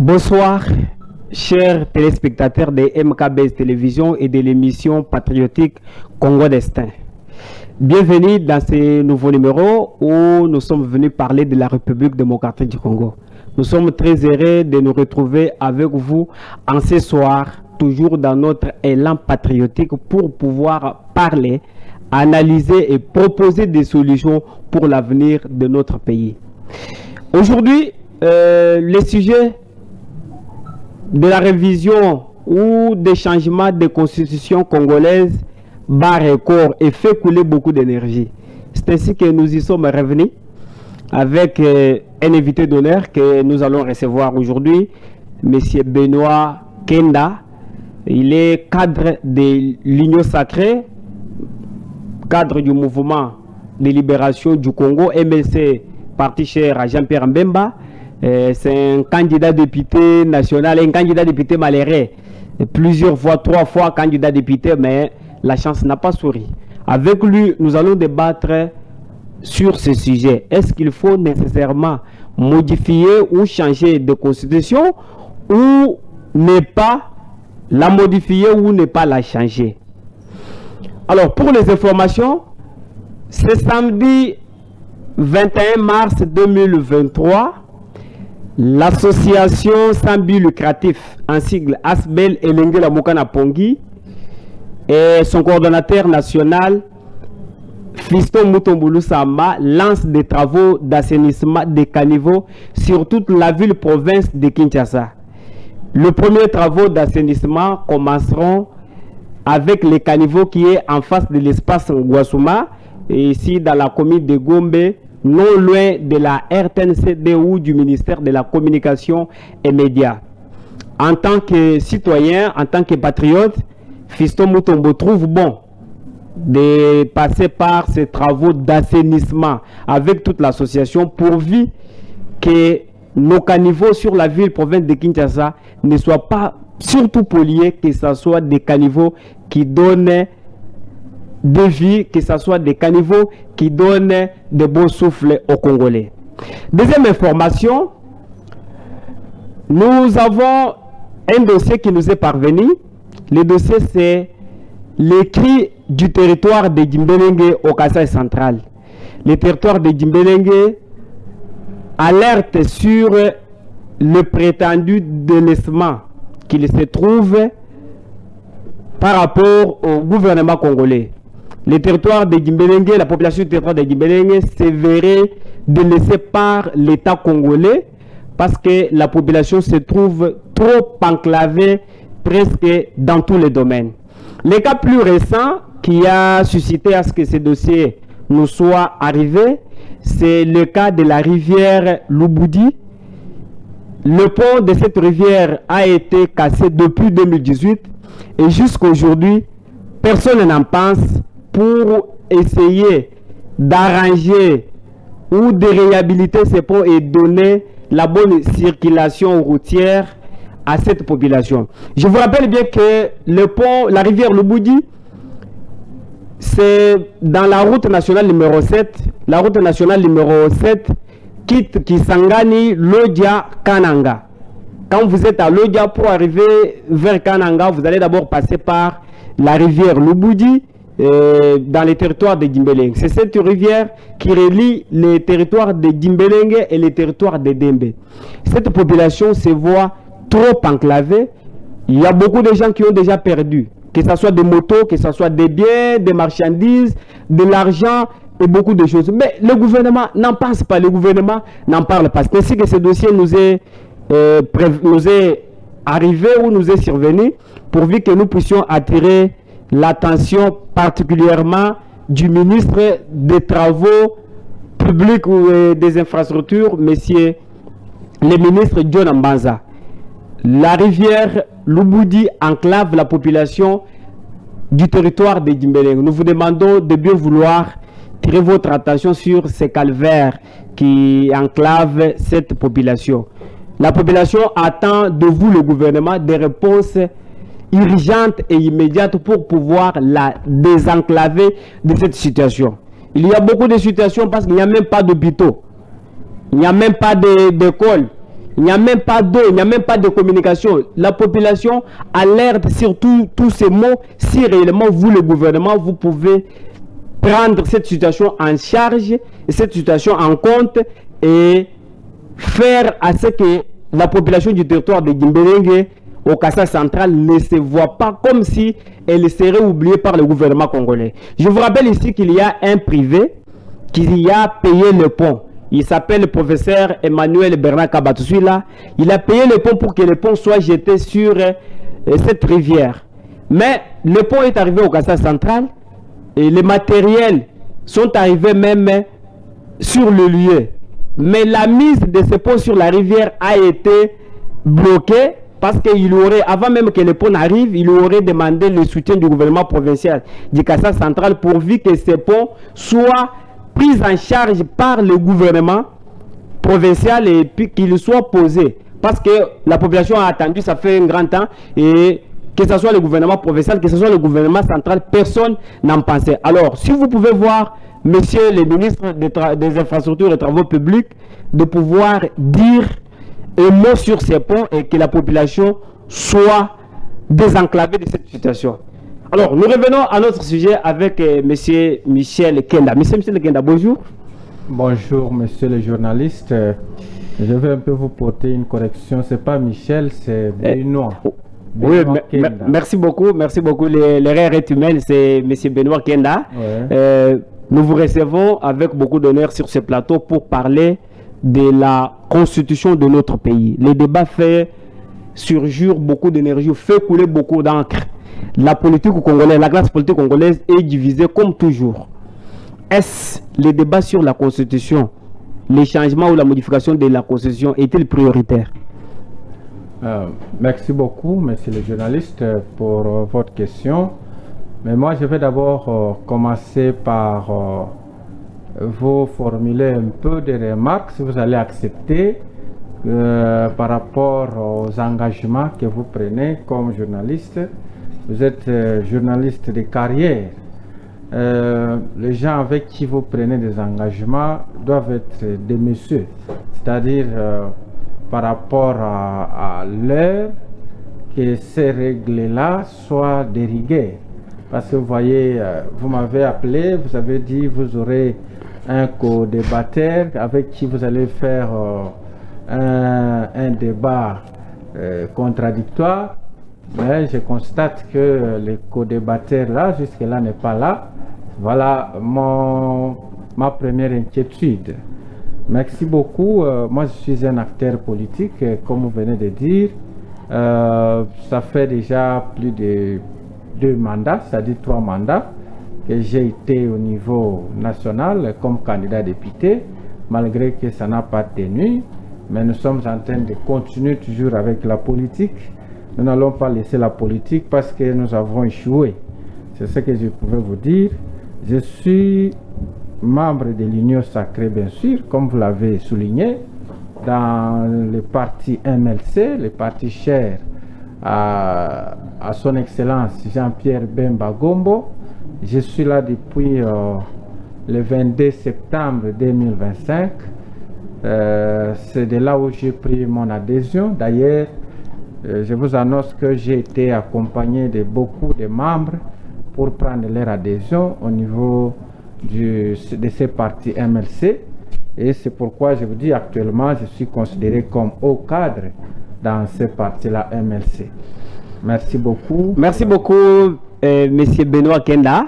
Bonsoir, chers téléspectateurs de MKBS Télévision et de l'émission patriotique Congo Destin. Bienvenue dans ce nouveau numéro où nous sommes venus parler de la République démocratique du Congo. Nous sommes très heureux de nous retrouver avec vous en ce soir, toujours dans notre élan patriotique pour pouvoir parler, analyser et proposer des solutions pour l'avenir de notre pays. Aujourd'hui, le sujet de la révision ou des changements de constitution congolaise bat record et fait couler beaucoup d'énergie. C'est ainsi que nous y sommes revenus avec un invité d'honneur que nous allons recevoir aujourd'hui, M. Benoît Kenda. Il est cadre de l'Union Sacrée, cadre du mouvement de libération du Congo, MLC, parti cher à Jean-Pierre Mbemba. C'est un candidat député national, un candidat député malheureux. Plusieurs fois, 3 fois candidat député, mais la chance n'a pas souri. Avec lui, nous allons débattre sur ce sujet. Est-ce qu'il faut nécessairement modifier ou changer de constitution ou ne pas la modifier ou ne pas la changer? Alors, pour les informations, c'est samedi 21 mars 2023. L'association sans but lucratif, en sigle ASBEL Elengela Mokana Pongi, et son coordonnateur national, Fiston Mutombulu Samba, lance des travaux d'assainissement des caniveaux sur toute la ville-province de Kinshasa. Les premiers travaux d'assainissement commenceront avec les caniveaux qui est en face de l'espace Ngouassouma, et ici dans la commune de Gombe, non loin de la RTNCD ou du ministère de la Communication et Médias. En tant que citoyen, en tant que patriote, Fiston Mutombo trouve bon de passer par ces travaux d'assainissement avec toute l'association pourvu que nos caniveaux sur la ville-province de Kinshasa ne soient pas surtout pollués, que ce soit des caniveaux qui donnent de vie, que ce soit des caniveaux qui donnent de beaux souffles aux Congolais. Deuxième information, nous avons un dossier qui nous est parvenu. Le dossier, c'est les cris du territoire de Dimbelenge au Kasaï central. Le territoire de Dimbelenge alerte sur le prétendu délaissement qu'il se trouve par rapport au gouvernement congolais. Le territoire de Dimbelenge, la population du territoire de Dimbelenge se verrait délaissée par l'État congolais parce que la population se trouve trop enclavée presque dans tous les domaines. Le cas plus récent qui a suscité à ce que ce dossier nous soit arrivé, c'est le cas de la rivière Lubudi. Le pont de cette rivière a été cassé depuis 2018 et jusqu'à aujourd'hui, personne n'en pense pour essayer d'arranger ou de réhabiliter ces ponts et donner la bonne circulation routière à cette population. Je vous rappelle bien que le pont, la rivière Lubudi, c'est dans la route nationale numéro 7. La route nationale numéro 7 quitte Kisangani, Lodja, Kananga. Quand vous êtes à Lodja, pour arriver vers Kananga, vous allez d'abord passer par la rivière Lubudi, dans les territoires de Dimbelenge. C'est cette rivière qui relie les territoires de Dimbelenge et les territoires de Dembe. Cette population se voit trop enclavée. Il y a beaucoup de gens qui ont déjà perdu, que ce soit des motos, que ce soit des biens, des marchandises, de l'argent et beaucoup de choses. Mais le gouvernement n'en pense pas, le gouvernement n'en parle pas. C'est ainsi que ce dossier nous est arrivé ou nous est survenu, pourvu que nous puissions attirer l'attention particulièrement du ministre des Travaux publics ou des infrastructures, monsieur le ministre John Mbanza. La rivière Lubudi enclave la population du territoire de Dimbelenge. Nous vous demandons de bien vouloir tirer votre attention sur ces calvaires qui enclavent cette population. La population attend de vous, le gouvernement, des réponses urgente et immédiate pour pouvoir la désenclaver de cette situation. Il y a beaucoup de situations parce qu'il n'y a même pas d'hôpitaux, il n'y a même pas d'école, Il n'y a même pas d'eau, il n'y a même pas de communication. La population alerte sur tous ces mots. Si réellement vous, le gouvernement, vous pouvez prendre cette situation en charge, et cette situation en compte et faire à ce que la population du territoire de Guimbérengue au Kassa central ne se voit pas comme si elle serait oubliée par le gouvernement congolais. Je vous rappelle ici qu'il y a un privé qui a payé le pont. Il s'appelle le professeur Emmanuel Bernard Kabatousila. Il a payé le pont pour que le pont soit jeté sur cette rivière. Mais le pont est arrivé au Kassa central et les matériels sont arrivés même sur le lieu. Mais la mise de ce pont sur la rivière a été bloquée parce qu'il aurait, avant même que le pont n'arrive, il aurait demandé le soutien du gouvernement provincial du Kassa central pourvu que ce pont soit pris en charge par le gouvernement provincial et puis qu'il soit posé. Parce que la population a attendu, ça fait un grand temps, et que ce soit le gouvernement provincial, que ce soit le gouvernement central, personne n'en pensait. Alors, si vous pouvez voir, monsieur le ministre des Infrastructures et des Travaux Publics, de pouvoir dire un mot sur ces ponts et que la population soit désenclavée de cette situation. Alors, nous revenons à notre sujet avec monsieur Michel Kenda. Monsieur Michel Kenda, bonjour. Bonjour, monsieur le journaliste. Je vais un peu vous porter une correction. Ce n'est pas Michel, c'est Benoît. Oui, merci beaucoup. L'erreur est humaine, c'est monsieur Benoît Kenda. Ouais. Nous vous recevons avec beaucoup d'honneur sur ce plateau pour parler de la constitution de notre pays. Les débats fait surgir beaucoup d'énergie, fait couler beaucoup d'encre. La politique congolaise, la classe politique congolaise est divisée comme toujours. Est-ce les débats sur la constitution, les changements ou la modification de la constitution est-il prioritaire? Merci beaucoup, monsieur le journaliste, pour votre question. Mais moi, je vais d'abord commencer par vous formuler un peu de remarques, si vous allez accepter, par rapport aux engagements que vous prenez comme journaliste. Vous êtes journaliste de carrière. Les gens avec qui vous prenez des engagements doivent être des messieurs, c'est-à-dire par rapport à l'heure que ces règles-là soient de rigueur. Parce que vous voyez, vous m'avez appelé, vous avez dit vous aurez un co-débatteur avec qui vous allez faire un débat contradictoire. Mais je constate que le co-débatteur là, jusque-là, n'est pas là. Voilà ma première inquiétude. Merci beaucoup. Moi, je suis un acteur politique, comme vous venez de dire. Ça fait déjà plus de 2 mandats, c'est-à-dire 3 mandats, que j'ai été au niveau national comme candidat député, malgré que ça n'a pas tenu. Mais nous sommes en train de continuer toujours avec la politique. Nous n'allons pas laisser la politique parce que nous avons échoué. C'est ce que je pouvais vous dire. Je suis membre de l'Union sacrée, bien sûr, comme vous l'avez souligné, dans le parti MLC, le parti cher à son Excellence Jean-Pierre Bemba Gombo. Je suis là depuis le 22 septembre 2025. C'est de là où j'ai pris mon adhésion. D'ailleurs, je vous annonce que j'ai été accompagné de beaucoup de membres pour prendre leur adhésion au niveau de ces partis MLC. Et c'est pourquoi je vous dis actuellement, je suis considéré comme haut cadre dans ces partis-là MLC. Merci beaucoup. Merci beaucoup, monsieur Benoît Kenda.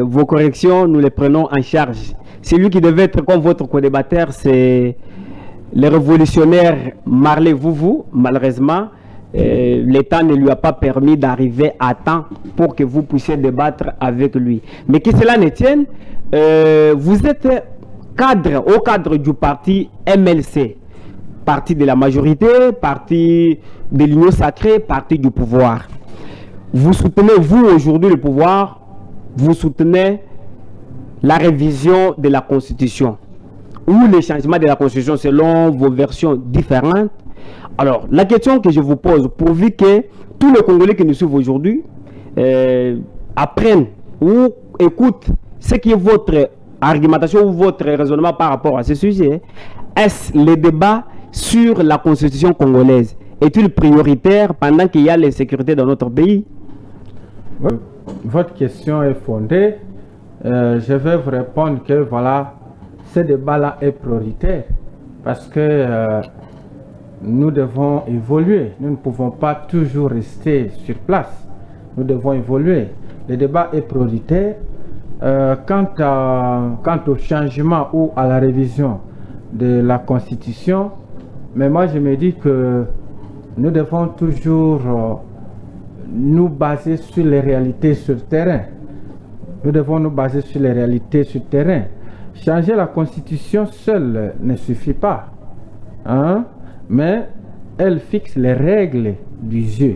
Vos corrections, nous les prenons en charge. Celui qui devait être comme votre co-débatteur, c'est le révolutionnaire Marley Vouvou. Malheureusement, l'État ne lui a pas permis d'arriver à temps pour que vous puissiez débattre avec lui. Mais que cela ne tienne, vous êtes au cadre du parti MLC, parti de la majorité, parti de l'Union sacrée, parti du pouvoir. Vous soutenez, vous aujourd'hui le pouvoir, vous soutenez la révision de la Constitution ou le changement de la Constitution selon vos versions différentes. Alors, la question que je vous pose, pourvu que tous les Congolais qui nous suivent aujourd'hui apprennent ou écoutent ce qui est votre argumentation ou votre raisonnement par rapport à ce sujet, est-ce le débat sur la constitution congolaise est-il prioritaire pendant qu'il y a l'insécurité dans notre pays? Votre question est fondée. Je vais vous répondre que voilà, ce débat-là est prioritaire parce que nous devons évoluer. Nous ne pouvons pas toujours rester sur place. Nous devons évoluer. Le débat est prioritaire. Quant au changement ou à la révision de la Constitution, mais moi je me dis que nous devons toujours nous baser sur les réalités sur le terrain. Nous devons nous baser sur les réalités sur le terrain. Changer la Constitution seule ne suffit pas, hein? Mais elle fixe les règles du jeu.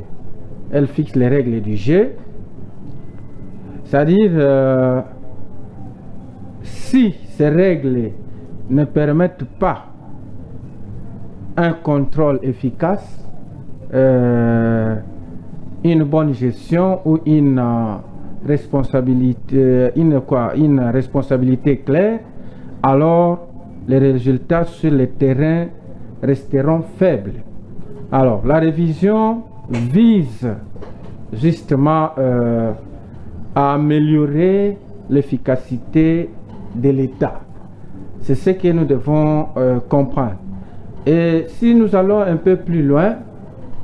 Elle fixe les règles du jeu. C'est-à-dire, si ces règles ne permettent pas un contrôle efficace, une bonne gestion ou une responsabilité claire, alors les résultats sur le terrain resteront faibles. Alors, la révision vise justement à améliorer l'efficacité de l'État. C'est ce que nous devons comprendre. Et si nous allons un peu plus loin,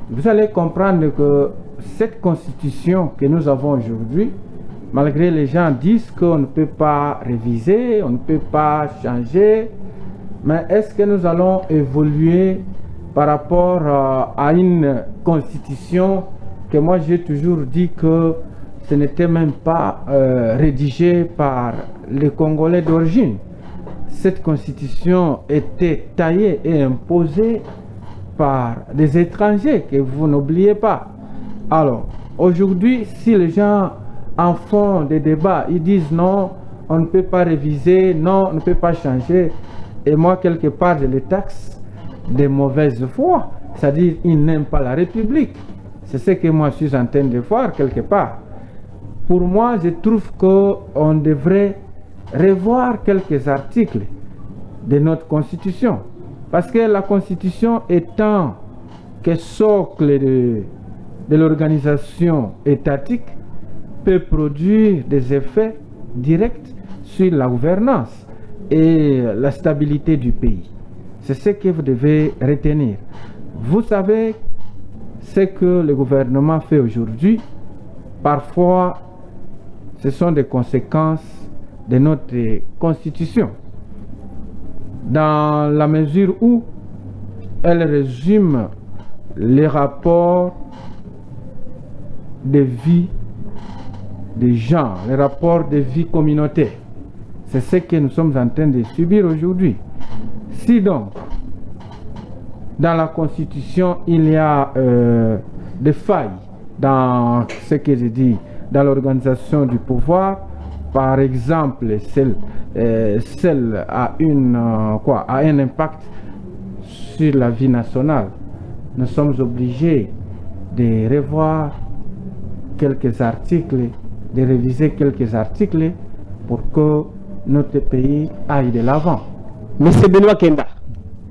vous allez comprendre que cette constitution que nous avons aujourd'hui, malgré les gens disent qu'on ne peut pas réviser, on ne peut pas changer, mais est-ce que nous allons évoluer par rapport à une constitution que moi j'ai toujours dit que ce n'était même pas rédigé par les Congolais d'origine. Cette constitution était taillée et imposée par des étrangers que vous n'oubliez pas. Alors, aujourd'hui, si les gens en font des débats, ils disent non, on ne peut pas réviser, non, on ne peut pas changer. Et moi, quelque part, je les taxe de mauvaise foi. C'est-à-dire, ils n'aiment pas la République. C'est ce que moi, je suis en train de voir quelque part. Pour moi, je trouve qu'on devrait revoir quelques articles de notre Constitution. Parce que la Constitution étant que socle de l'organisation étatique, peut produire des effets directs sur la gouvernance et la stabilité du pays. C'est ce que vous devez retenir. Vous savez ce que le gouvernement fait aujourd'hui. Parfois, ce sont des conséquences de notre Constitution, dans la mesure où elle résume les rapports de vie des gens, les rapports de vie communautaire. C'est ce que nous sommes en train de subir aujourd'hui. Si donc, dans la Constitution, il y a des failles dans ce que je dis, dans l'organisation du pouvoir, par exemple, celle a un impact sur la vie nationale. Nous sommes obligés de revoir quelques articles, de réviser quelques articles pour que notre pays aille de l'avant. Monsieur Benoît Kenda,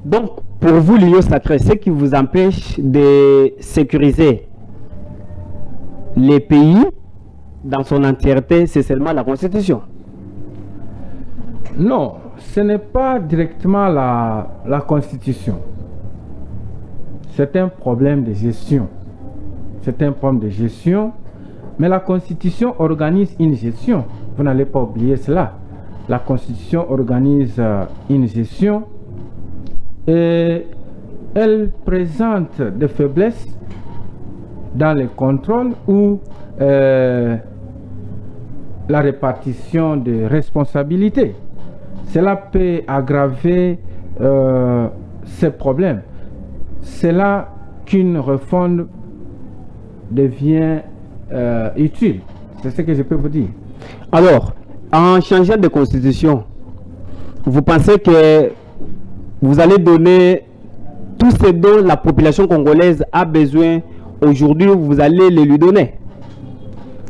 donc pour vous, l'Union sacrée, ce qui vous empêche de sécuriser les pays dans son entièreté, c'est seulement la Constitution? Non, ce n'est pas directement la Constitution. C'est un problème de gestion. C'est un problème de gestion, mais la Constitution organise une gestion. Vous n'allez pas oublier cela. La Constitution organise une gestion et elle présente des faiblesses dans les contrôles ou la répartition de responsabilités. Cela peut aggraver ces problèmes. C'est là qu'une refonte devient utile. C'est ce que je peux vous dire. Alors, en changeant de constitution, vous pensez que vous allez donner tout ce dont la population congolaise a besoin aujourd'hui, vous allez les lui donner?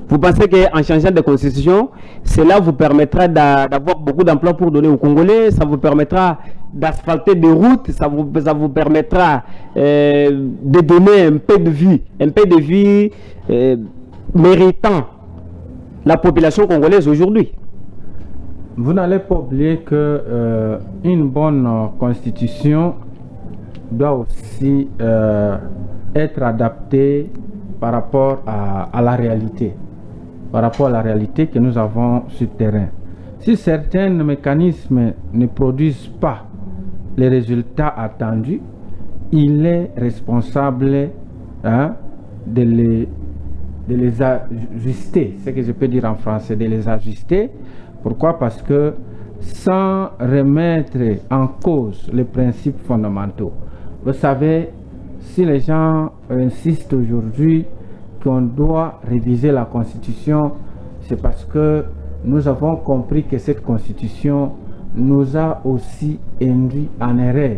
Vous pensez qu'en changeant de constitution, cela vous permettra d'avoir beaucoup d'emplois pour donner aux Congolais, ça vous permettra d'asphalter des routes, ça vous permettra de donner un peu de vie méritant la population congolaise aujourd'hui. Vous n'allez pas oublier que une bonne constitution doit aussi être adaptée par rapport à la réalité, par rapport à la réalité que nous avons sur le terrain. Si certains mécanismes ne produisent pas les résultats attendus, il est responsable de les ajuster, c'est ce que je peux dire en français, de les ajuster. Pourquoi? Parce que sans remettre en cause les principes fondamentaux, vous savez, si les gens insistent aujourd'hui qu'on doit réviser la Constitution, c'est parce que nous avons compris que cette Constitution nous a aussi induit en erreur.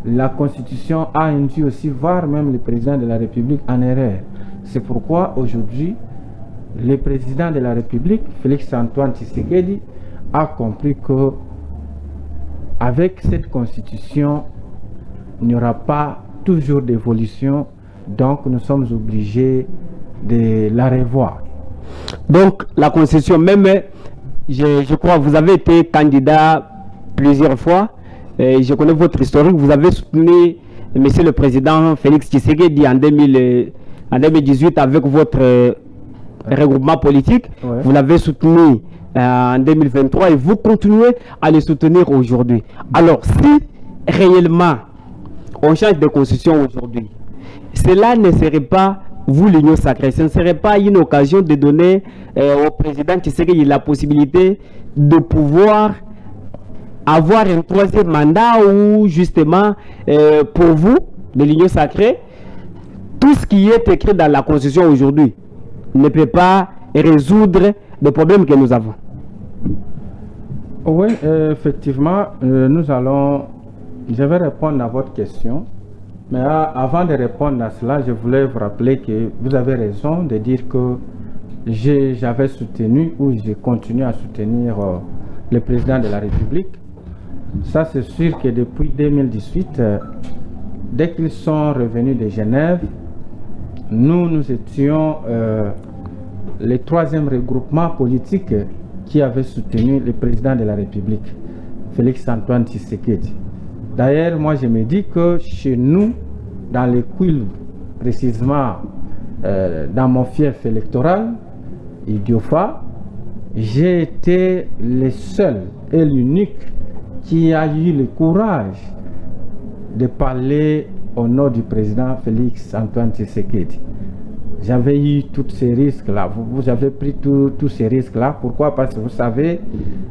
La Constitution a induit aussi, voire même le président de la République, en erreur. C'est pourquoi aujourd'hui, le président de la République, Félix-Antoine Tshisekedi, a compris que avec cette Constitution, il n'y aura pas toujours d'évolution, donc nous sommes obligés de la revoir. Donc la Constitution, même, je crois, vous avez été candidat plusieurs fois, je connais votre historique, vous avez soutenu Monsieur le Président Félix Tshisekedi en 2018 avec votre regroupement politique, ouais. Vous l'avez soutenu en 2023 et vous continuez à le soutenir aujourd'hui. Alors si réellement on change de constitution aujourd'hui, cela ne serait pas, vous l'Union sacrée, ce ne serait pas une occasion de donner au président Tshisekedi la possibilité de pouvoir avoir un troisième mandat ou justement pour vous, de l'Union sacrée, tout ce qui est écrit dans la constitution aujourd'hui ne peut pas résoudre les problèmes que nous avons. Oui, effectivement, je vais répondre à votre question. Mais avant de répondre à cela, je voulais vous rappeler que vous avez raison de dire que j'avais soutenu ou je continue à soutenir le président de la République. Ça, c'est sûr que depuis 2018, dès qu'ils sont revenus de Genève, nous étions le troisième regroupement politique qui avait soutenu le président de la République, Félix-Antoine Tshisekedi. D'ailleurs, moi je me dis que chez nous, dans les Kwilu, précisément dans mon fief électoral, Idiofa, j'ai été le seul et l'unique qui a eu le courage de parler au nom du président Félix-Antoine Tshisekedi. J'avais eu tous ces risques-là. Vous avez pris tous ces risques-là. Pourquoi? Parce que vous savez,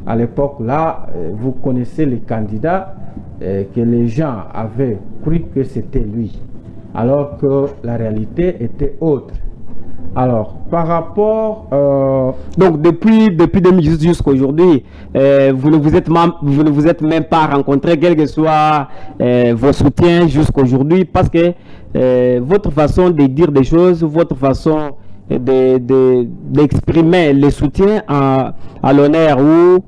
à l'époque-là, vous connaissez les candidats que les gens avaient cru que c'était lui, alors que la réalité était autre. Alors, par rapport... Donc, depuis 2018 jusqu'à aujourd'hui, vous ne vous êtes même pas rencontré, quel que soit vos soutiens jusqu'à aujourd'hui, parce que votre façon de dire des choses, votre façon d'exprimer le soutien à l'honneur ou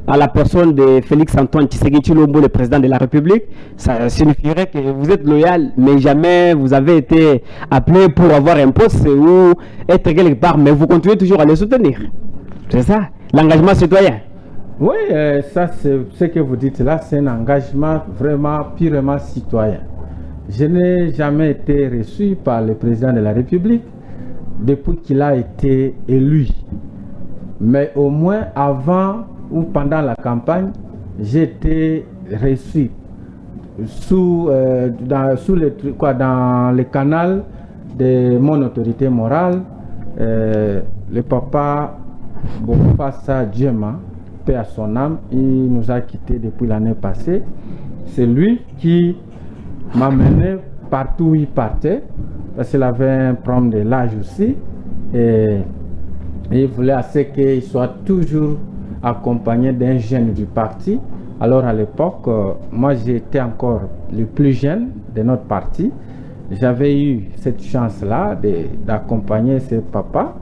à la personne de Félix-Antoine Tshisekedi Tshilombo, le président de la République, ça signifierait que vous êtes loyal, mais jamais vous avez été appelé pour avoir un poste ou être quelque part, mais vous continuez toujours à le soutenir. C'est ça, l'engagement citoyen. Oui, ça, c'est ce que vous dites là, c'est un engagement vraiment purement citoyen. Je n'ai jamais été reçu par le président de la République depuis qu'il a été élu. Mais au moins avant ou pendant la campagne, j'ai été reçu dans le canal de mon autorité morale, le papa Bokassa Djema, paix à son âme, il nous a quittés depuis l'année passée. C'est lui qui m'a mené partout où il partait, parce qu'il avait un problème de l'âge aussi, et il voulait assez qu'il soit toujours accompagné d'un jeune du parti. Alors à l'époque, moi j'étais encore le plus jeune de notre parti. J'avais eu cette chance-là d'accompagner ce papa.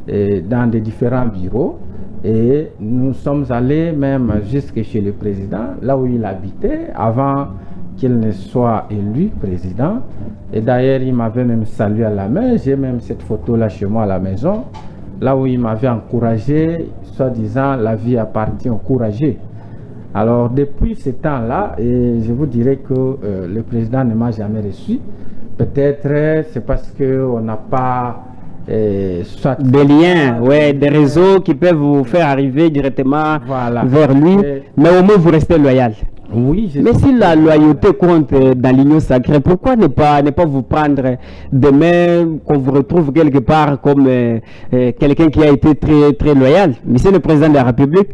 dans des différents bureaux. Et nous sommes allés même jusque chez le président, là où il habitait, avant qu'il ne soit élu président. Et d'ailleurs, il m'avait même salué à la main. J'ai même cette photo-là chez moi à la maison, là où il m'avait encouragé, soi-disant, la vie appartient aux courageux. Alors, depuis ce temps-là, et je vous dirais que le président ne m'a jamais reçu. Peut-être c'est parce qu'on n'a pas soit des liens, ouais, des réseaux qui peuvent vous faire arriver directement vers lui, mais au moins vous restez loyal. Oui, mais si la loyauté compte dans l'union sacrée, pourquoi ne pas vous prendre demain qu'on vous retrouve quelque part comme quelqu'un qui a été très loyal? Mais c'est le président de la République,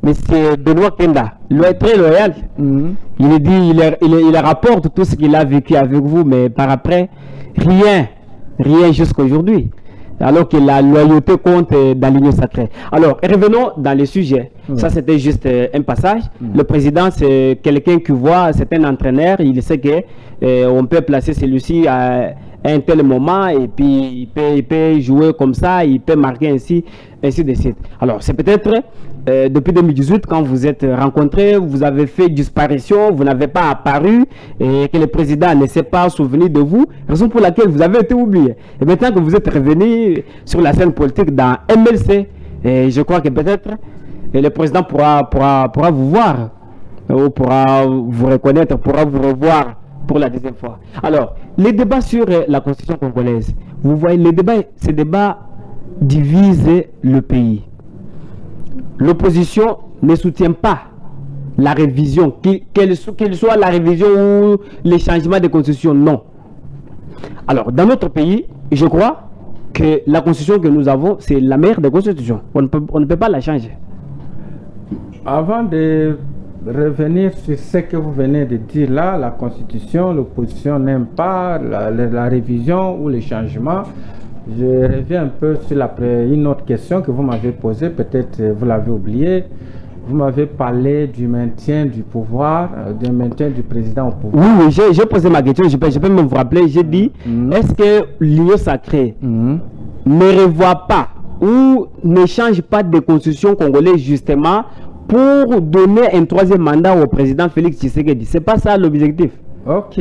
mais c'est Benoît Kenda, très loyal. Il dit, il rapporte tout ce qu'il a vécu avec vous, mais par après, rien jusqu'à aujourd'hui. Alors que la loyauté compte dans l'union sacrée. Alors, revenons dans le sujet. Ça, c'était juste un passage. Le président, c'est quelqu'un qui voit, c'est un entraîneur. Il sait que on peut placer celui-ci à un tel moment et puis il peut jouer comme ça, il peut marquer ainsi de suite. Alors, c'est peut-être depuis 2018, quand vous êtes rencontrés, vous avez fait disparition, vous n'avez pas apparu et que le président ne s'est pas souvenu de vous, raison pour laquelle vous avez été oublié. Et maintenant que vous êtes revenu sur la scène politique dans MLC, et je crois que peut-être le président pourra vous voir, ou pourra vous reconnaître, pourra vous revoir pour la deuxième fois. Alors, les débats sur la constitution congolaise, vous voyez, ces débats divisent le pays. L'opposition ne soutient pas la révision, qu'elle soit la révision ou les changements de constitution, non. Alors, dans notre pays, je crois que la constitution que nous avons, c'est la meilleure des constitutions. On ne peut pas la changer. Avant de revenir sur ce que vous venez de dire là, la constitution, l'opposition n'aime pas la révision ou les changements. Je reviens un peu sur une autre question que vous m'avez posée, peut-être vous l'avez oublié. Vous m'avez parlé du maintien du pouvoir, du maintien du président au pouvoir. Oui, j'ai posé ma question, je peux même vous rappeler, j'ai dit, est-ce que l'union sacrée ne revoit pas ou ne change pas de constitution congolaise justement pour donner un troisième mandat au président Félix Tshisekedi? C'est pas ça l'objectif. Ok,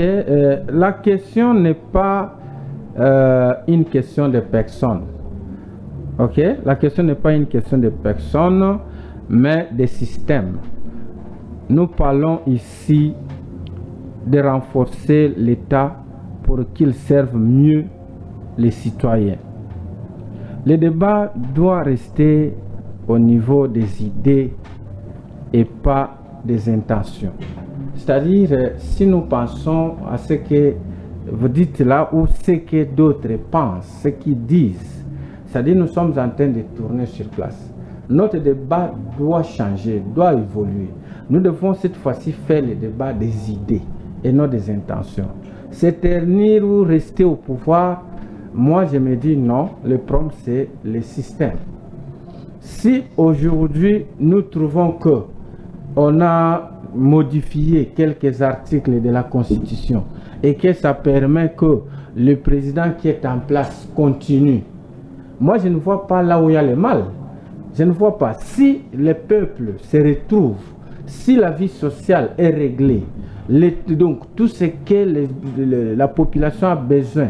la question n'est pas une question de personne. Ok, la question n'est pas une question de personne, mais des systèmes. Nous parlons ici de renforcer l'État pour qu'il serve mieux les citoyens. Le débat doit rester au niveau des idées et pas des intentions. C'est-à-dire, si nous pensons à ce que vous dites là, ou ce que d'autres pensent, ce qu'ils disent, c'est-à-dire nous sommes en train de tourner sur place. Notre débat doit changer, doit évoluer. Nous devons cette fois-ci faire le débat des idées et non des intentions. S'éternir ou rester au pouvoir, moi je me dis non, le problème c'est le système. Si aujourd'hui nous trouvons que on a modifié quelques articles de la Constitution et que ça permet que le président qui est en place continue, moi je ne vois pas là où il y a le mal. Je ne vois pas. Si le peuple se retrouve, si la vie sociale est réglée, donc tout ce que la population a besoin,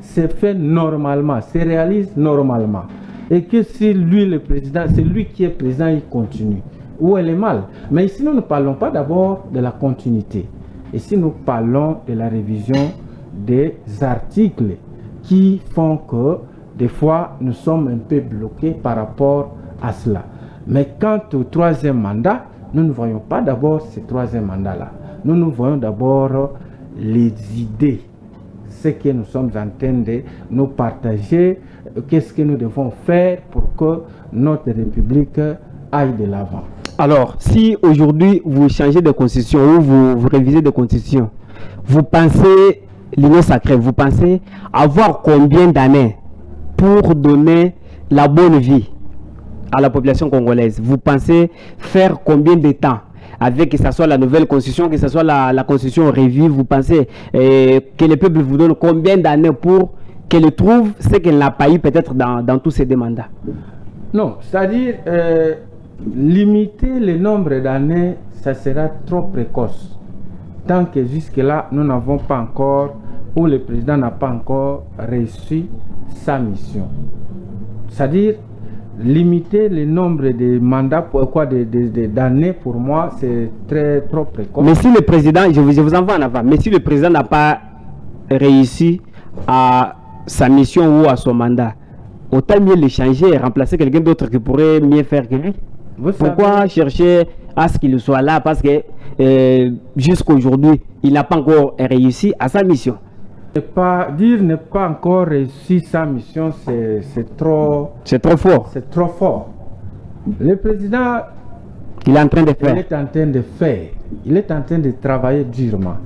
c'est fait normalement, se réalise normalement. Et que si lui, le président, c'est lui qui est président, il continue. Où est le mal? Mais ici, nous ne parlons pas d'abord de la continuité. Ici, nous parlons de la révision des articles qui font que, des fois, nous sommes un peu bloqués par rapport à cela. Mais quant au troisième mandat, nous ne voyons pas d'abord ce troisième mandat-là. Nous voyons d'abord les idées, ce que nous sommes en train de nous partager, qu'est-ce que nous devons faire pour que notre République aille de l'avant. Alors, si aujourd'hui vous changez de constitution ou vous révisez de constitution, vous pensez, l'union sacrée, vous pensez avoir combien d'années pour donner la bonne vie à la population congolaise? Vous pensez faire combien de temps avec que ce soit la nouvelle constitution, que ce soit la constitution revue? Vous pensez que le peuple vous donne combien d'années pour qu'elle trouve ce qu'elle n'a pas eu peut-être dans tous ces deux mandats? Non, c'est-à-dire limiter le nombre d'années, ça sera trop précoce. Tant que jusque-là, nous n'avons pas encore, ou le président n'a pas encore réussi sa mission. C'est-à-dire, limiter le nombre de mandats, d'années, pour moi, c'est trop précoce. Mais si le président, je vous envoie en avant, mais si le président n'a pas réussi à sa mission ou à son mandat, autant mieux le changer et remplacer quelqu'un d'autre qui pourrait mieux faire que lui. Pourquoi chercher à ce qu'il soit là? Parce que jusqu'à aujourd'hui, il n'a pas encore réussi à sa mission. N'a pas encore réussi sa mission, c'est trop fort. C'est trop fort. Le président, il est en train de faire. Il est en train de faire. Il est en train de travailler durement.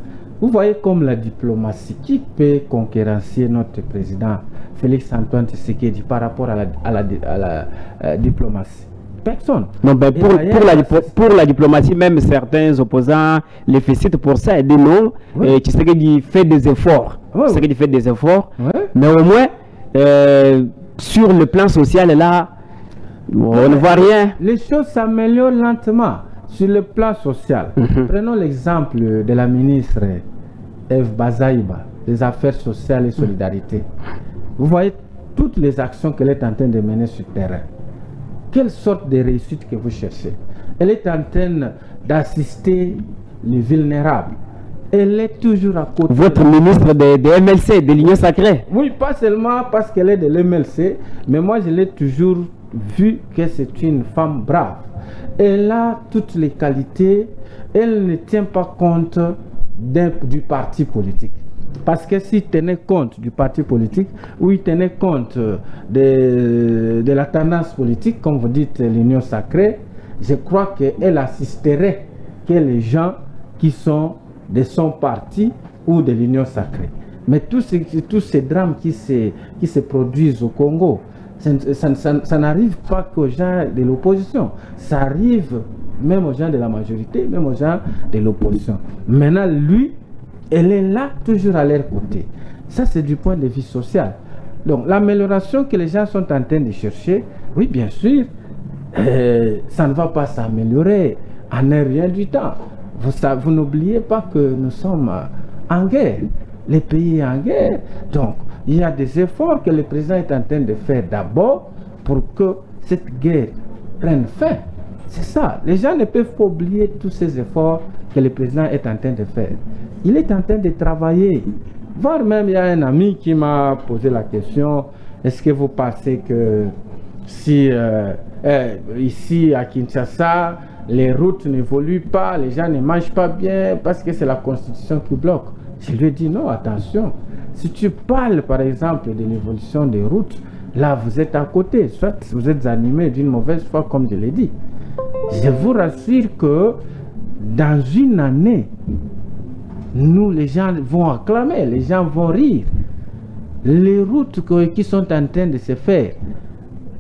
Vous voyez comme la diplomatie, qui peut concurrencer notre président Félix Antoine Tshisekedi par rapport à la diplomatie? Personne. Non, ben pour la diplomatie, même certains opposants les félicitent pour ça et disent non, oui. Tshisekedi fait des efforts. Oui, Tshisekedi fait des efforts, oui. Mais au moins, sur le plan social, là, on ne voit rien. Les choses s'améliorent lentement sur le plan social. Prenons l'exemple de la ministre Eve Bazaïba, des Affaires sociales et solidarité. Vous voyez toutes les actions qu'elle est en train de mener sur le terrain. Quelle sorte de réussite que vous cherchez? Elle est en train d'assister les vulnérables. Elle est toujours à côté. Votre ministre de MLC, de l'Union Sacrée? Oui, pas seulement parce qu'elle est de l'MLC, mais moi je l'ai toujours vu que c'est une femme brave. Elle a toutes les qualités. Elle ne tient pas compte du parti politique. Parce que s'il tenait compte du parti politique, ou il tenait compte de la tendance politique, comme vous dites l'Union Sacrée, je crois qu'elle assisterait que les gens qui sont de son parti ou de l'Union Sacrée. Mais tous ces drames qui se produisent au Congo, ça n'arrive pas qu'aux gens de l'opposition. Ça arrive même aux gens de la majorité, même aux gens de l'opposition. Maintenant, lui, elle est là, toujours à leur côté. Ça, c'est du point de vue social. Donc, l'amélioration que les gens sont en train de chercher, oui, bien sûr, ça ne va pas s'améliorer en un rien du temps. Vous n'oubliez pas que nous sommes en guerre. Le pays est en guerre. Donc, il y a des efforts que le président est en train de faire d'abord pour que cette guerre prenne fin. C'est ça. Les gens ne peuvent pas oublier tous ces efforts que le président est en train de faire. Il est en train de travailler. Voire même, il y a un ami qui m'a posé la question, est-ce que vous pensez que si ici à Kinshasa, les routes n'évoluent pas, les gens ne mangent pas bien, parce que c'est la Constitution qui bloque? Je lui ai dit non, attention. Si tu parles par exemple de l'évolution des routes, là vous êtes à côté, soit vous êtes animé d'une mauvaise foi comme je l'ai dit. Je vous rassure que dans une année, nous les gens vont acclamer, les gens vont rire. Les routes qui sont en train de se faire,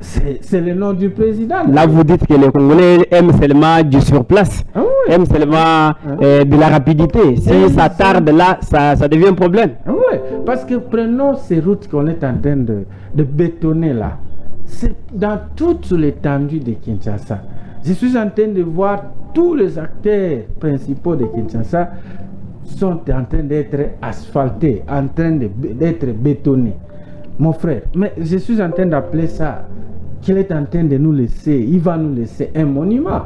c'est le nom du président. Là, vous dites que les Congolais aiment seulement du surplace, aiment seulement de la rapidité. Si ça tarde là, ça devient un problème. Oui, parce que prenons ces routes qu'on est en train de bétonner là. C'est dans toute l'étendue de Kinshasa. Je suis en train de voir tous les acteurs principaux de Kinshasa sont en train d'être asphaltés, en train d'être bétonnés. Mon frère, mais je suis en train d'appeler ça qu'il est en train de nous laisser, il va nous laisser un monument.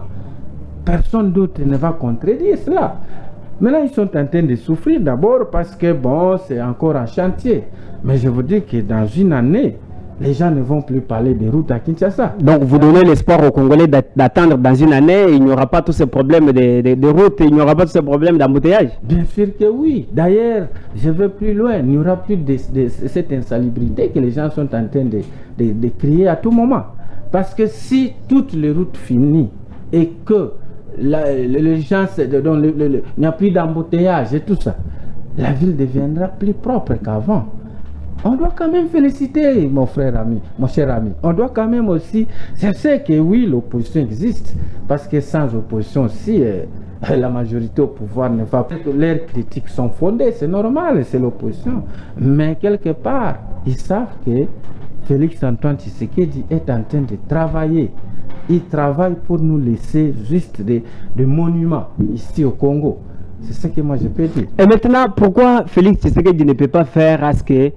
Personne d'autre ne va contredire cela. Maintenant, ils sont en train de souffrir d'abord parce que, bon, c'est encore un chantier. Mais je vous dis que dans une année, les gens ne vont plus parler des routes à Kinshasa. Donc, vous donnez l'espoir aux Congolais d'attendre dans une année, il n'y aura pas tous ces problèmes de route, il n'y aura pas tous ces problèmes d'embouteillage? Bien sûr que oui. D'ailleurs, je vais plus loin. Il n'y aura plus de cette insalubrité que les gens sont en train de crier à tout moment. Parce que si toutes les routes finissent et que les gens, il n'y a plus d'embouteillage et tout ça, la ville deviendra plus propre qu'avant. On doit quand même féliciter mon frère ami, mon cher ami. On doit quand même aussi, je sais que oui, l'opposition existe, parce que sans opposition aussi, la majorité au pouvoir ne va pas. Leurs critiques sont fondées, c'est normal, c'est l'opposition. Mais quelque part, ils savent que Félix-Antoine Tshisekedi est en train de travailler. Il travaille pour nous laisser juste des monuments ici au Congo. C'est ce que moi je peux dire. Et maintenant, pourquoi Félix Tshisekedi ne peut pas faire à ce que,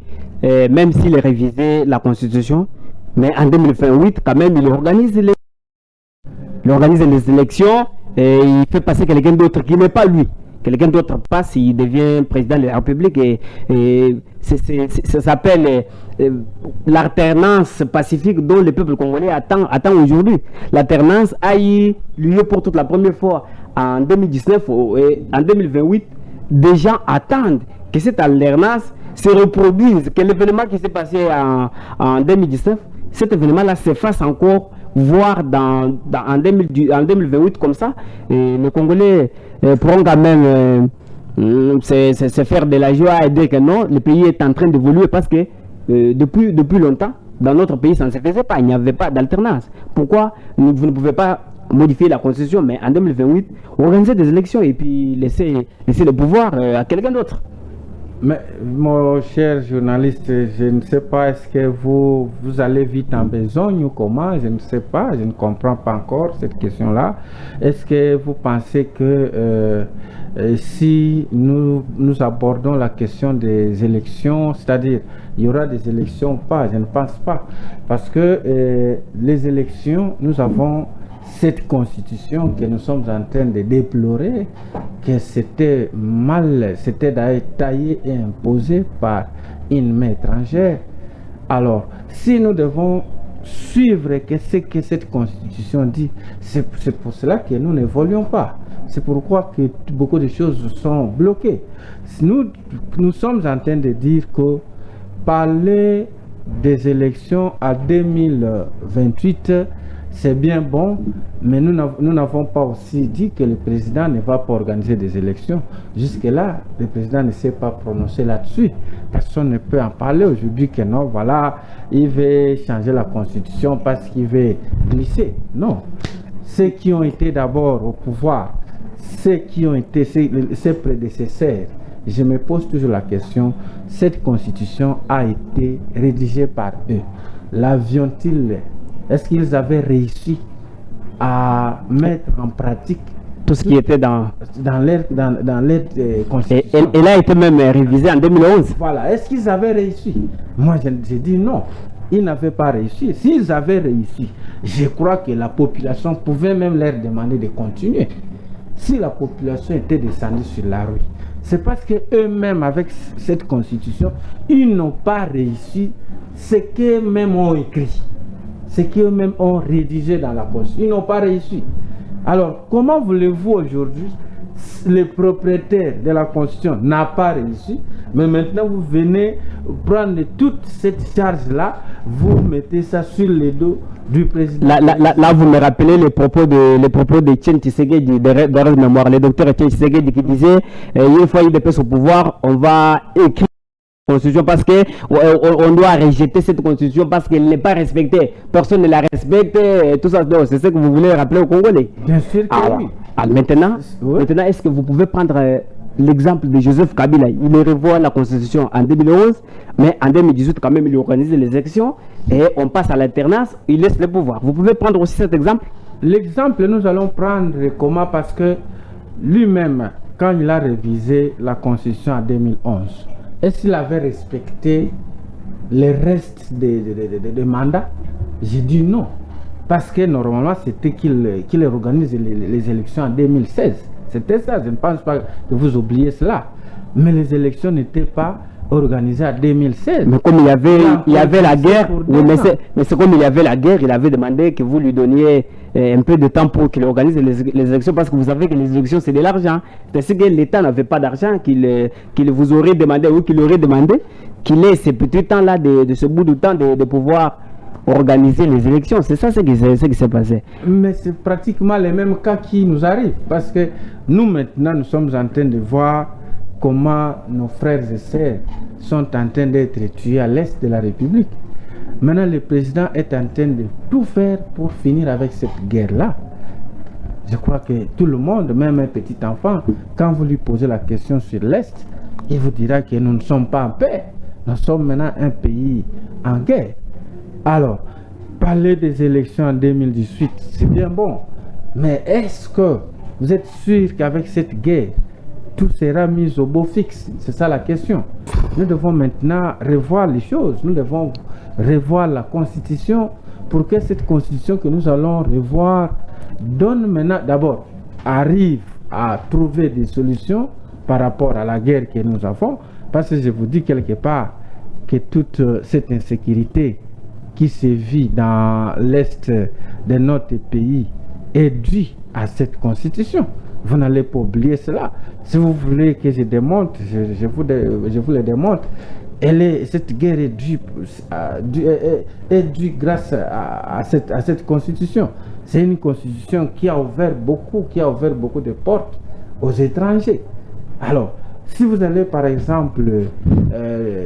même s'il révisait la Constitution, mais en 2028, quand même, il organise les élections et il fait passer quelqu'un d'autre qui n'est pas lui. Quelqu'un d'autre passe, il devient président de la République et ça s'appelle l'alternance pacifique dont le peuple congolais attend aujourd'hui. L'alternance a eu lieu pour toute la première fois en 2019 et en 2028. Des gens attendent que cette alternance se reproduise, que l'événement qui s'est passé en 2019, cet événement-là se fasse encore voir en 2028 comme ça. Et les Congolais pourront quand même se faire de la joie et dire que non, le pays est en train d'évoluer parce que depuis longtemps, dans notre pays, ça ne se faisait pas, il n'y avait pas d'alternance. Pourquoi vous ne pouvez pas modifier la constitution, mais en 2028, organiser des élections et puis laisser le pouvoir à quelqu'un d'autre? Mais mon cher journaliste, je ne sais pas, est-ce que vous allez vite en besogne ou comment? Je ne sais pas, je ne comprends pas encore cette question-là. Est-ce que vous pensez que si nous abordons la question des élections, c'est-à-dire il y aura des élections ou pas? Je ne pense pas. Parce que les élections, nous avons cette constitution que nous sommes en train de déplorer, que c'était d'ailleurs taillé et imposé par une main étrangère. Alors, si nous devons suivre ce que cette constitution dit, c'est pour cela que nous n'évoluons pas. C'est pourquoi que beaucoup de choses sont bloquées. Nous sommes en train de dire que parler des élections à 2028, c'est bien bon, mais nous n'avons pas aussi dit que le président ne va pas organiser des élections. Jusque-là, le président ne s'est pas prononcé là-dessus. Personne ne peut en parler aujourd'hui que non, voilà, il veut changer la constitution parce qu'il veut glisser. Non. Ceux qui ont été d'abord au pouvoir, ceux qui ont été ses prédécesseurs, je me pose toujours la question, cette constitution a été rédigée par eux. L'avions-ils? Est-ce qu'ils avaient réussi à mettre en pratique tout ce qui était dans leur constitution? Elle a été même révisée en 2011. Voilà. Est-ce qu'ils avaient réussi? Moi, j'ai dit non. Ils n'avaient pas réussi. S'ils avaient réussi, je crois que la population pouvait même leur demander de continuer. Si la population était descendue sur la rue, c'est parce qu'eux-mêmes, avec cette constitution, ils n'ont pas réussi ce qu'eux-mêmes ont écrit. Ce qu'eux-mêmes ont rédigé dans la Constitution. Ils n'ont pas réussi. Alors, comment voulez-vous aujourd'hui, le propriétaire de la Constitution n'a pas réussi, mais maintenant vous venez prendre toute cette charge-là, vous mettez ça sur les dos du président. Là, vous me rappelez les propos de Etienne Tshisekedi, de mémoire, le docteur Etienne Tshisekedi qui disait une fois il dépasse au pouvoir, on va écrire Constitution parce que on doit rejeter cette constitution parce qu'elle n'est pas respectée. Personne ne la respecte, tout ça. C'est ce que vous voulez rappeler aux Congolais. Bien sûr que oui. Alors, maintenant, est-ce que vous pouvez prendre l'exemple de Joseph Kabila? Il revoit la constitution en 2011, mais en 2018 quand même il organise les élections et on passe à l'alternance, il laisse le pouvoir. Vous pouvez prendre aussi cet exemple? L'exemple, nous allons prendre comment? Parce que lui-même, quand il a révisé la constitution en 2011, est-ce qu'il avait respecté les restes des mandats? J'ai dit non. Parce que normalement, c'était qu'il organise les élections en 2016. C'était ça. Je ne pense pas que vous oubliez cela. Mais les élections n'étaient pas organisées en 2016. Mais comme il y avait la guerre, mais c'est comme il y avait la guerre, il avait demandé que vous lui donniez un peu de temps pour qu'il organise les élections, parce que vous savez que les élections c'est de l'argent. C'est que l'État n'avait pas d'argent qu'il vous aurait demandé ou qu'il aurait demandé qu'il ait ce petit temps-là, de ce bout de temps de pouvoir organiser les élections. C'est ça ce qui s'est passé. Mais c'est pratiquement les mêmes cas qui nous arrivent, parce que nous maintenant nous sommes en train de voir comment nos frères et sœurs sont en train d'être tués à l'est de la République. Maintenant, le président est en train de tout faire pour finir avec cette guerre-là. Je crois que tout le monde, même un petit enfant, quand vous lui posez la question sur l'Est, il vous dira que nous ne sommes pas en paix. Nous sommes maintenant un pays en guerre. Alors, parler des élections en 2018, c'est bien bon. Mais est-ce que vous êtes sûr qu'avec cette guerre, tout sera mis au beau fixe? C'est ça la question. Nous devons maintenant revoir les choses. Nous devons revoir la Constitution pour que cette Constitution que nous allons revoir donne maintenant, d'abord, arrive à trouver des solutions par rapport à la guerre que nous avons. Parce que je vous dis quelque part que toute cette insécurité qui se vit dans l'Est de notre pays est due à cette Constitution. Vous n'allez pas oublier cela. Si vous voulez que je démontre, je vous le démontre. Cette guerre est due grâce à cette Constitution. C'est une Constitution qui a ouvert beaucoup de portes aux étrangers. Alors, si vous allez par exemple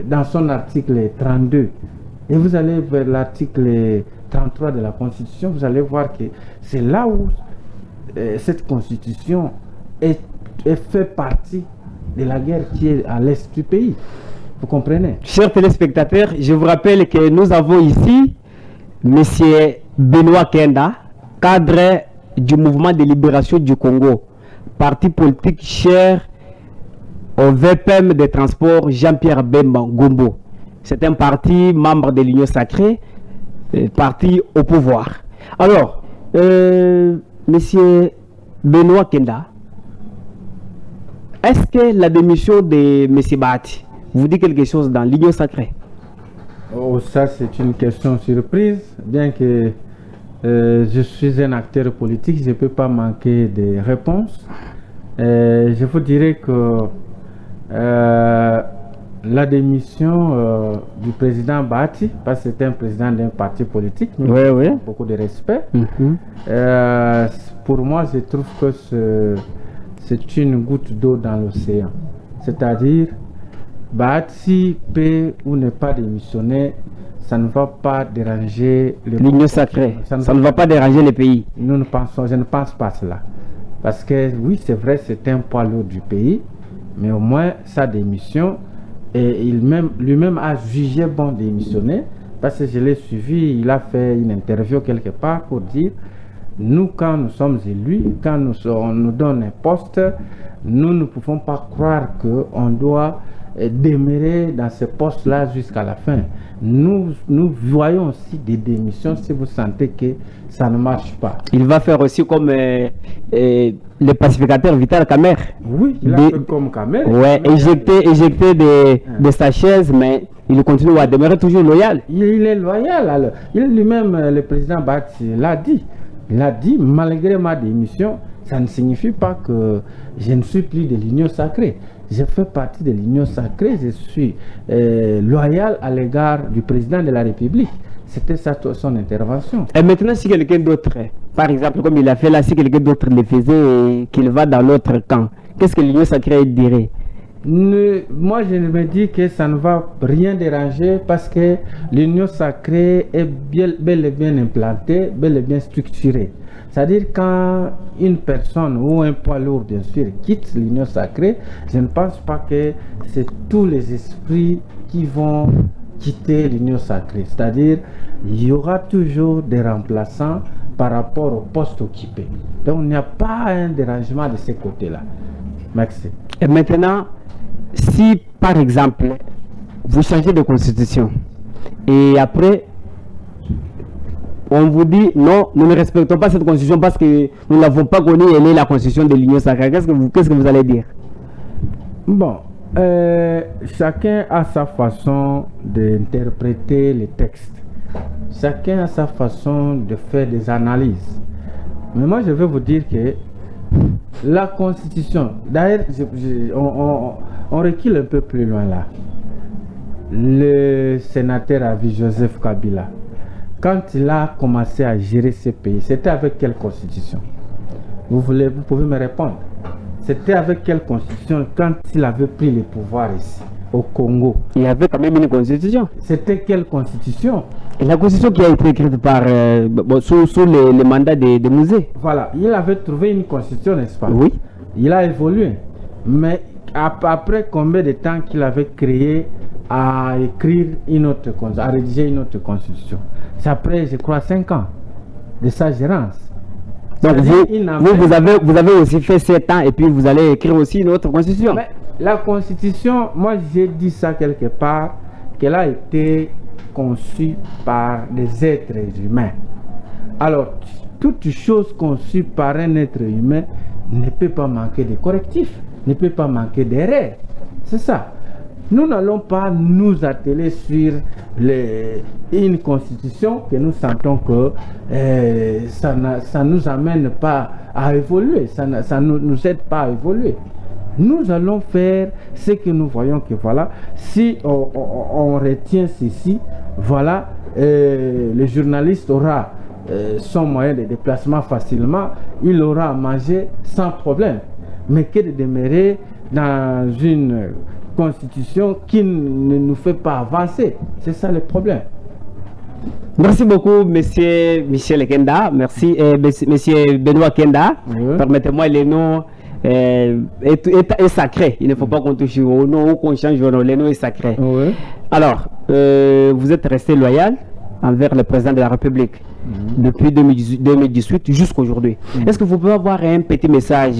dans son article 32 et vous allez vers l'article 33 de la Constitution, vous allez voir que c'est là où cette Constitution fait partie de la guerre qui est à l'est du pays. Vous comprenez? Chers téléspectateurs, je vous rappelle que nous avons ici M. Benoît Kenda, cadre du mouvement de libération du Congo, parti politique cher au VPM des transports Jean-Pierre Bemba Gombo. C'est un parti membre de l'Union sacrée, parti au pouvoir. Alors, Monsieur Benoît Kenda, est-ce que la démission de M. Bahati vous dit quelque chose dans l'Union sacrée? Oh, ça c'est une question surprise. Bien que je suis un acteur politique, je ne peux pas manquer de réponses. Je vous dirais que la démission du président Bahati, parce que c'était un président d'un parti politique, nous avons beaucoup de respect. Pour moi, je trouve que c'est une goutte d'eau dans l'océan. C'est-à-dire, Bahati peut ou ne pas démissionner, ça ne va pas déranger l'Union sacrée. Ça ne va pas déranger les pays. Je ne pense pas cela. Parce que oui, c'est vrai, c'est un poids lourd du pays, mais au moins sa démission, et lui-même a jugé bon démissionner, parce que je l'ai suivi, il a fait une interview quelque part pour dire, nous quand nous sommes élus, quand on nous donne un poste, nous ne pouvons pas croire qu'on doit demeurer dans ce poste-là jusqu'à la fin. Nous voyons aussi des démissions si vous sentez que ça ne marche pas. Il va faire aussi comme le pacificateur Vital Kamerhe. Oui, il a fait comme Kamerhe. Ouais, éjecté de sa chaise, mais il continue à demeurer toujours loyal. Il est loyal. Alors. Il lui-même, le président Bahati, l'a dit. Il a dit, malgré ma démission, ça ne signifie pas que je ne suis plus de l'Union sacrée. Je fais partie de l'Union sacrée, je suis loyal à l'égard du président de la République. C'était ça son intervention. Et maintenant, si quelqu'un d'autre, par exemple, comme il a fait là, si quelqu'un d'autre le faisait et qu'il va dans l'autre camp, qu'est-ce que l'Union sacrée dirait? Moi, je me dis que ça ne va rien déranger parce que l'Union sacrée est bel et bien implantée, bel et bien structurée. C'est-à-dire quand une personne ou un poids lourd, bien sûr, quitte l'Union sacrée, je ne pense pas que c'est tous les esprits qui vont quitter l'Union sacrée. C'est-à-dire il y aura toujours des remplaçants par rapport au poste occupé. Donc il n'y a pas un dérangement de ce côté-là. Merci. Et maintenant, si par exemple, vous changez de constitution et après, on vous dit non, nous ne respectons pas cette constitution parce que nous ne l'avons pas connue, elle est la constitution de l'Union sacrée. Qu'est-ce que vous allez dire? Bon, chacun a sa façon d'interpréter les textes. Chacun a sa façon de faire des analyses. Mais moi, je vais vous dire que la constitution, d'ailleurs, on recule un peu plus loin là. Le sénateur à vie Joseph Kabila, quand il a commencé à gérer ce pays, c'était avec quelle constitution? Vous pouvez me répondre. C'était avec quelle constitution quand il avait pris le pouvoir ici, au Congo? Il y avait quand même une constitution. C'était quelle constitution? La constitution qui a été écrite par, sous le mandat de Mouzé. Voilà, il avait trouvé une constitution, n'est-ce pas? Oui. Il a évolué. Mais après combien de temps qu'il avait créé à écrire une autre constitution, à rédiger une autre constitution? C'est après, je crois, 5 ans de sa gérance. Donc vous avez aussi fait 7 ans et puis vous allez écrire aussi une autre constitution. Mais la constitution, moi j'ai dit ça quelque part, qu'elle a été conçue par des êtres humains. Alors, toute chose conçue par un être humain ne peut pas manquer de correctifs, ne peut pas manquer d'erreurs. C'est ça. Nous n'allons pas nous atteler sur une constitution que nous sentons que ça ne nous amène pas à évoluer, ça ne nous aide pas à évoluer. Nous allons faire ce que nous voyons que voilà, si on retient ceci, voilà, le journaliste aura son moyen de déplacement facilement, il aura à manger sans problème. Mais que de demeurer dans une constitution qui ne nous fait pas avancer, c'est ça le problème. Merci beaucoup, monsieur Michel Kenda. Merci, monsieur Benoît Kenda. Oui. Permettez-moi, les noms est sacré. Il ne faut pas qu'on touche au nom ou qu'on change au nom. Le nom est sacré. Oui. Alors, vous êtes resté loyal envers le président de la République depuis 2018 jusqu'à aujourd'hui. Est-ce que vous pouvez avoir un petit message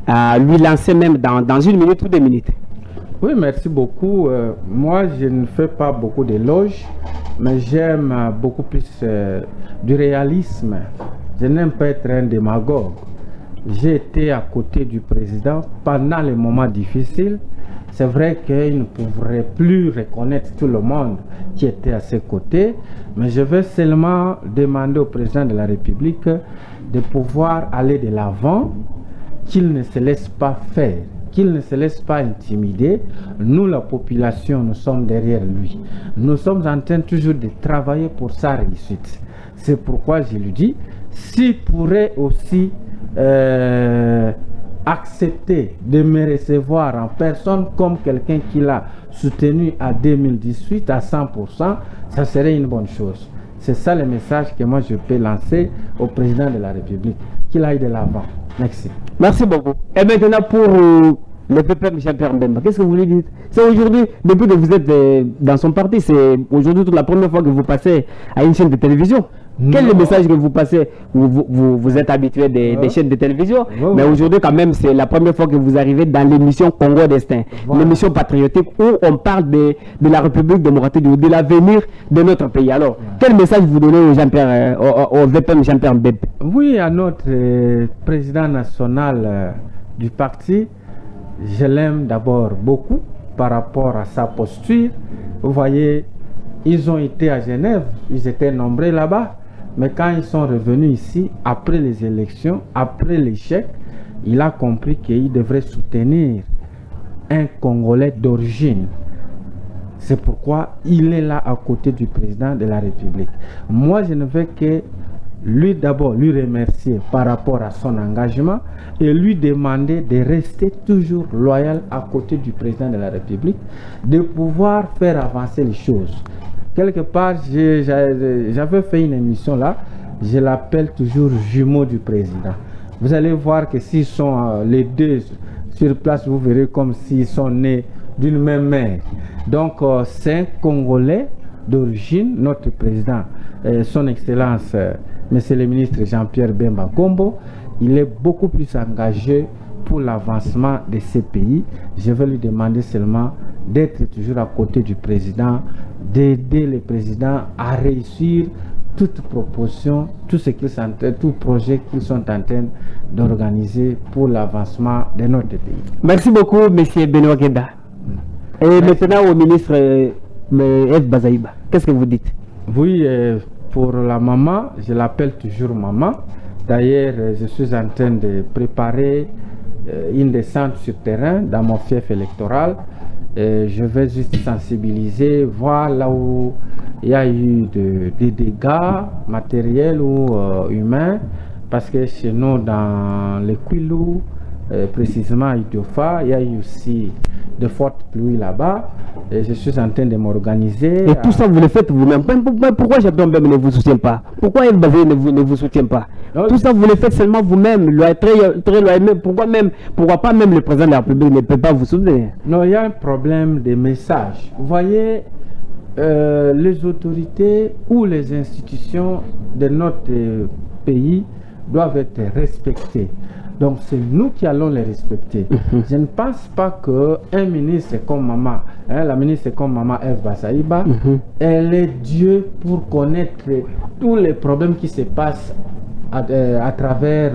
à lui lancer même dans 1 minute ou 2 minutes? Oui, merci beaucoup. Moi, je ne fais pas beaucoup d'éloges, mais j'aime beaucoup plus du réalisme. Je n'aime pas être un démagogue. J'ai été à côté du président pendant les moments difficiles. C'est vrai qu'il ne pourrait plus reconnaître tout le monde qui était à ses côtés, mais je vais seulement demander au président de la République de pouvoir aller de l'avant, qu'il ne se laisse pas faire, qu'il ne se laisse pas intimider. Nous, la population, nous sommes derrière lui. Nous sommes en train toujours de travailler pour sa réussite. C'est pourquoi je lui dis, s'il pourrait aussi accepter de me recevoir en personne comme quelqu'un qui l'a soutenu à 2018 à 100%, ça serait une bonne chose. C'est ça le message que moi je peux lancer au président de la République, qu'il aille de l'avant. Merci. Merci beaucoup. Et maintenant pour le PPM Jean-Pierre Mbemba, qu'est-ce que vous lui dites? C'est aujourd'hui, depuis que vous êtes dans son parti, c'est aujourd'hui la première fois que vous passez à une chaîne de télévision. Quel est le message que vous passez? Vous êtes habitué des chaînes de télévision, mais aujourd'hui quand même c'est la première fois que vous arrivez dans l'émission Congo Destin, l'émission patriotique où on parle de la République démocratique, de l'avenir de notre pays. Alors, quel message vous donnez au Jean-Pierre, au VPM Jean-Pierre Mbemba? Oui, à notre président national du parti, je l'aime d'abord beaucoup par rapport à sa posture. Vous voyez, ils ont été à Genève, ils étaient nombreux là-bas. Mais quand ils sont revenus ici, après les élections, après l'échec, il a compris qu'il devrait soutenir un Congolais d'origine. C'est pourquoi il est là à côté du président de la République. Moi, je ne veux que lui d'abord lui remercier par rapport à son engagement et lui demander de rester toujours loyal à côté du président de la République, de pouvoir faire avancer les choses. Quelque part, j'avais fait une émission là, je l'appelle toujours jumeau du président. Vous allez voir que s'ils sont les deux sur place, vous verrez comme s'ils sont nés d'une même mère. Donc, c'est un Congolais d'origine, notre président, son Excellence, Monsieur le ministre Jean-Pierre Bemba Gombo. Il est beaucoup plus engagé pour l'avancement de ces pays. Je vais lui demander seulement d'être toujours à côté du président, d'aider le président à réussir toute proposition, tout projet qu'ils sont en train d'organiser pour l'avancement de notre pays. Merci beaucoup, M. Benoît Kenda. Et maintenant au ministre F. Bazaïba, qu'est-ce que vous dites? Oui, pour la maman, je l'appelle toujours maman. D'ailleurs, je suis en train de préparer une descente sur terrain dans mon fief électoral. Je vais juste sensibiliser, voir là où il y a eu des dégâts matériels ou humains, parce que chez nous, dans les Kwilu, précisément à Idiofa. Il y a eu aussi de fortes pluies là-bas. Et je suis en train de m'organiser. Et tout ça, vous le faites vous-même. Pourquoi Jabdon Bem ne vous soutient pas? Pourquoi El Bazé ne vous soutient pas? Non, tout ça, vous le faites seulement vous-même. Pourquoi pas même le président de la République ne peut pas vous soutenir? Non, il y a un problème de message. Vous voyez, les autorités ou les institutions de notre pays doivent être respectées. Donc c'est nous qui allons les respecter. Je ne pense pas qu'un ministre comme Maman, la ministre comme Maman Eve Bassaïba, elle est Dieu pour connaître tous les problèmes qui se passent à travers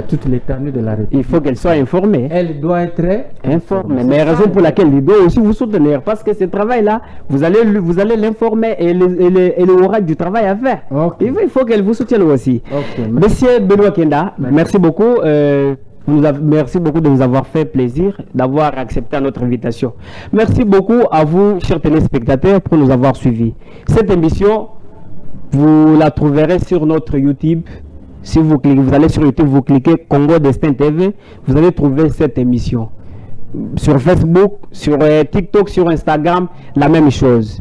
toute l'étendue de la République. Il faut qu'elle soit informée. Elle doit être informée. Mais la raison pour laquelle il doit aussi vous soutenir, parce que ce travail-là, vous allez l'informer et elle aura du travail à faire. Okay. Il faut qu'elle vous soutienne aussi. Okay, Monsieur Benoît Kenda, merci beaucoup. Merci beaucoup de nous avoir fait plaisir, d'avoir accepté notre invitation. Merci beaucoup à vous, chers téléspectateurs, pour nous avoir suivis. Cette émission, vous la trouverez sur notre YouTube. Si vous cliquez, vous allez sur YouTube, vous cliquez Congo Destin TV, vous allez trouver cette émission. Sur Facebook, sur TikTok, sur Instagram, la même chose.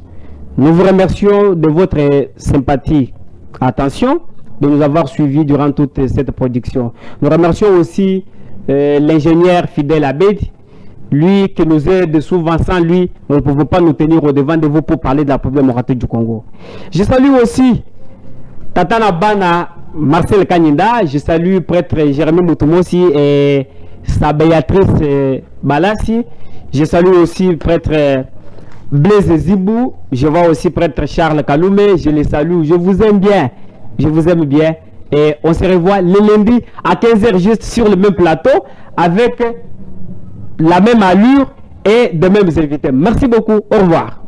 Nous vous remercions de votre sympathie, attention, de nous avoir suivis durant toute cette production. Nous remercions aussi l'ingénieur Fidèle Abed, lui qui nous aide souvent. Sans lui, nous ne pouvons pas nous tenir au devant de vous pour parler de la problématique du Congo. Je salue aussi Tatana Bana Marcel Kanyinda, je salue prêtre Jérémy Moutoumossi et sa Béatrice Balassi. Je salue aussi prêtre Blaise Zibou. Je vois aussi prêtre Charles Kaloumé. Je les salue. Je vous aime bien. Je vous aime bien. Et on se revoit le lundi à 15 h juste sur le même plateau avec la même allure et de mêmes invités. Merci beaucoup. Au revoir.